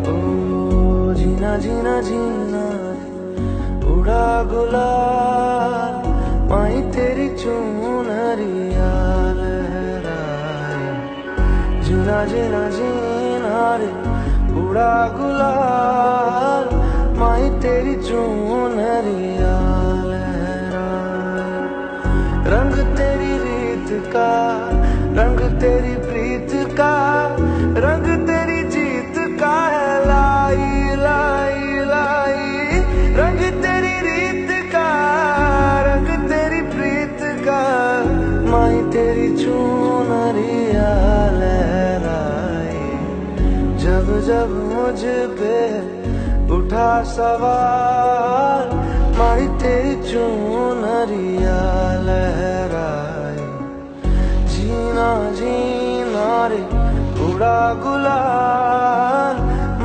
ओ जीना जीना जीना उड़ा गुलाल माही तेरी चुनरिया लहराए। जीना जीना जीना रे उड़ा गुलाल माही तेरी चुनरिया लहराए। रंग तेरी रीत का, रंग तेरी प्रीत का, रंग तेरी जीत का है लाई लाई लाई। रंग तेरी रीत का, रंग तेरी प्रीत का, माही तेरी चुनरिया लहराए। जब जब मुझ पे उठा सवाल माही तेरी चुनरिया लहराए। जीना जीना रे उड़ा गुलाल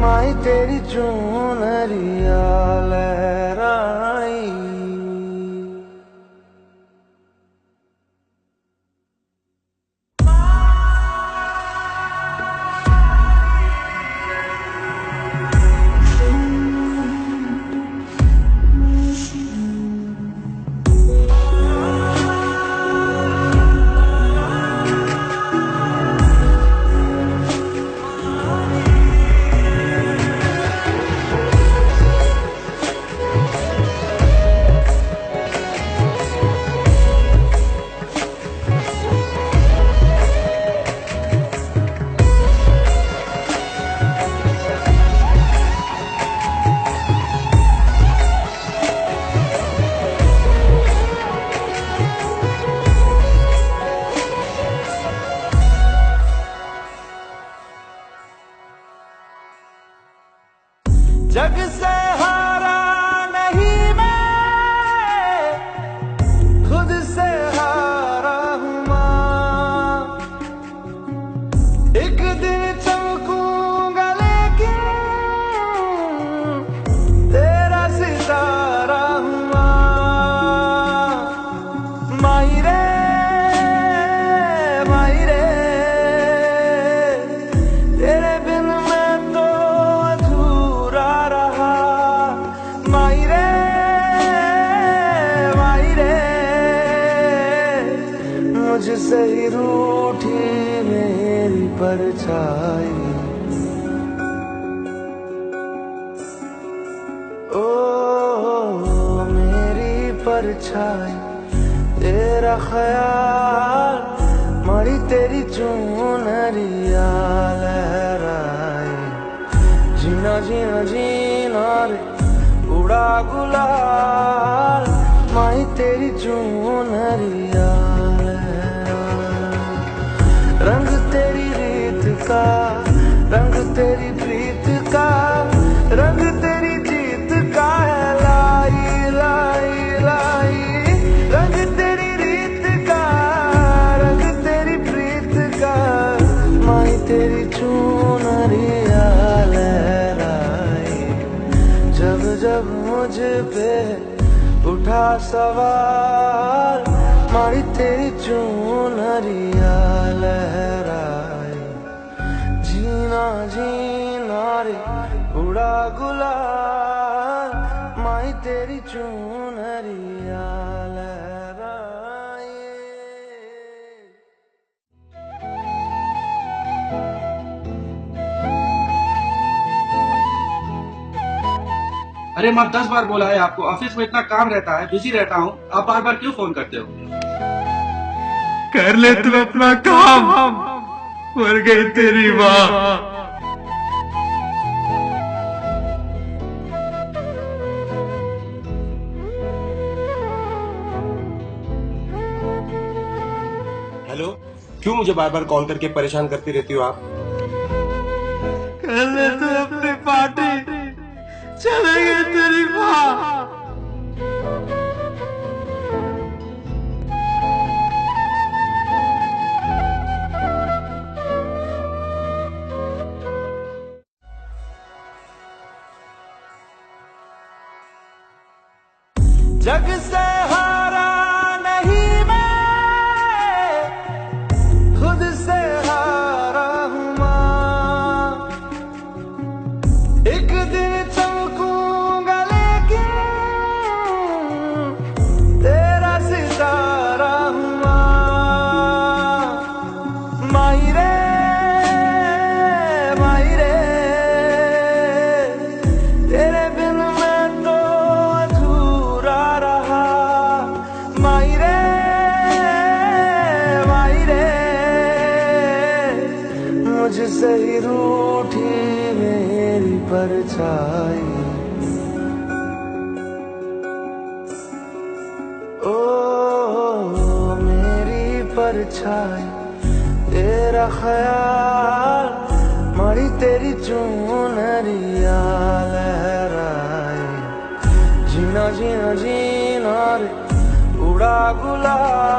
माही तेरी चुनरिया लहराई। जग से हारा नहीं मैं, खुद से हारा हूँ माँ। एक दिन चमकूंगा लेकिन तेरा सितारा हूँ माँ। माही रे माही रे तेरे बिन मैं तो अधूरा रहा। माही रे माही रे मुझसे ही रूठी मेरी परछाई। ओ मेरी परछाई तेरा ख्याल मारी तेरी चुनरिया लहराए। जीना जीना जीना रे उड़ा गुलाल माही तेरी चुनरिया लहराए। रंग तेरी रीत का, रंग तेरी प्रीत का, रंग तेरी जीत का है लाई लाई लाई। रंग तेरी रीत का, रंग तेरी प्रीत का, माही तेरी चुनरिया लहराए। जब जब मुझ पे उठा सवाल माही तेरी चुनरिया लहराए। जीना जीना रे उड़ा गुलाल माही तेरी चुनरिया लहराए। अरे मैं 10 बार बोला है आपको, ऑफिस में इतना काम रहता है, बिजी रहता हूँ, आप बार बार क्यों फोन करते हो? कर ले तू अपना काम, मर गई तेरी माँ। हेलो, क्यों मुझे बार बार कॉल करके परेशान करती रहती हो आप? कर ले तू अपनी पार्टी, चले गई तेरी माँ। जग से हारा नहीं मैं, खुद से हारा हूँ माँ। परछाई। ओ मेरी परछाई, तेरा ख्याल, मारी तेरी चुनरिया लहराए। जीना जीना जीना रे उड़ा गुलाल।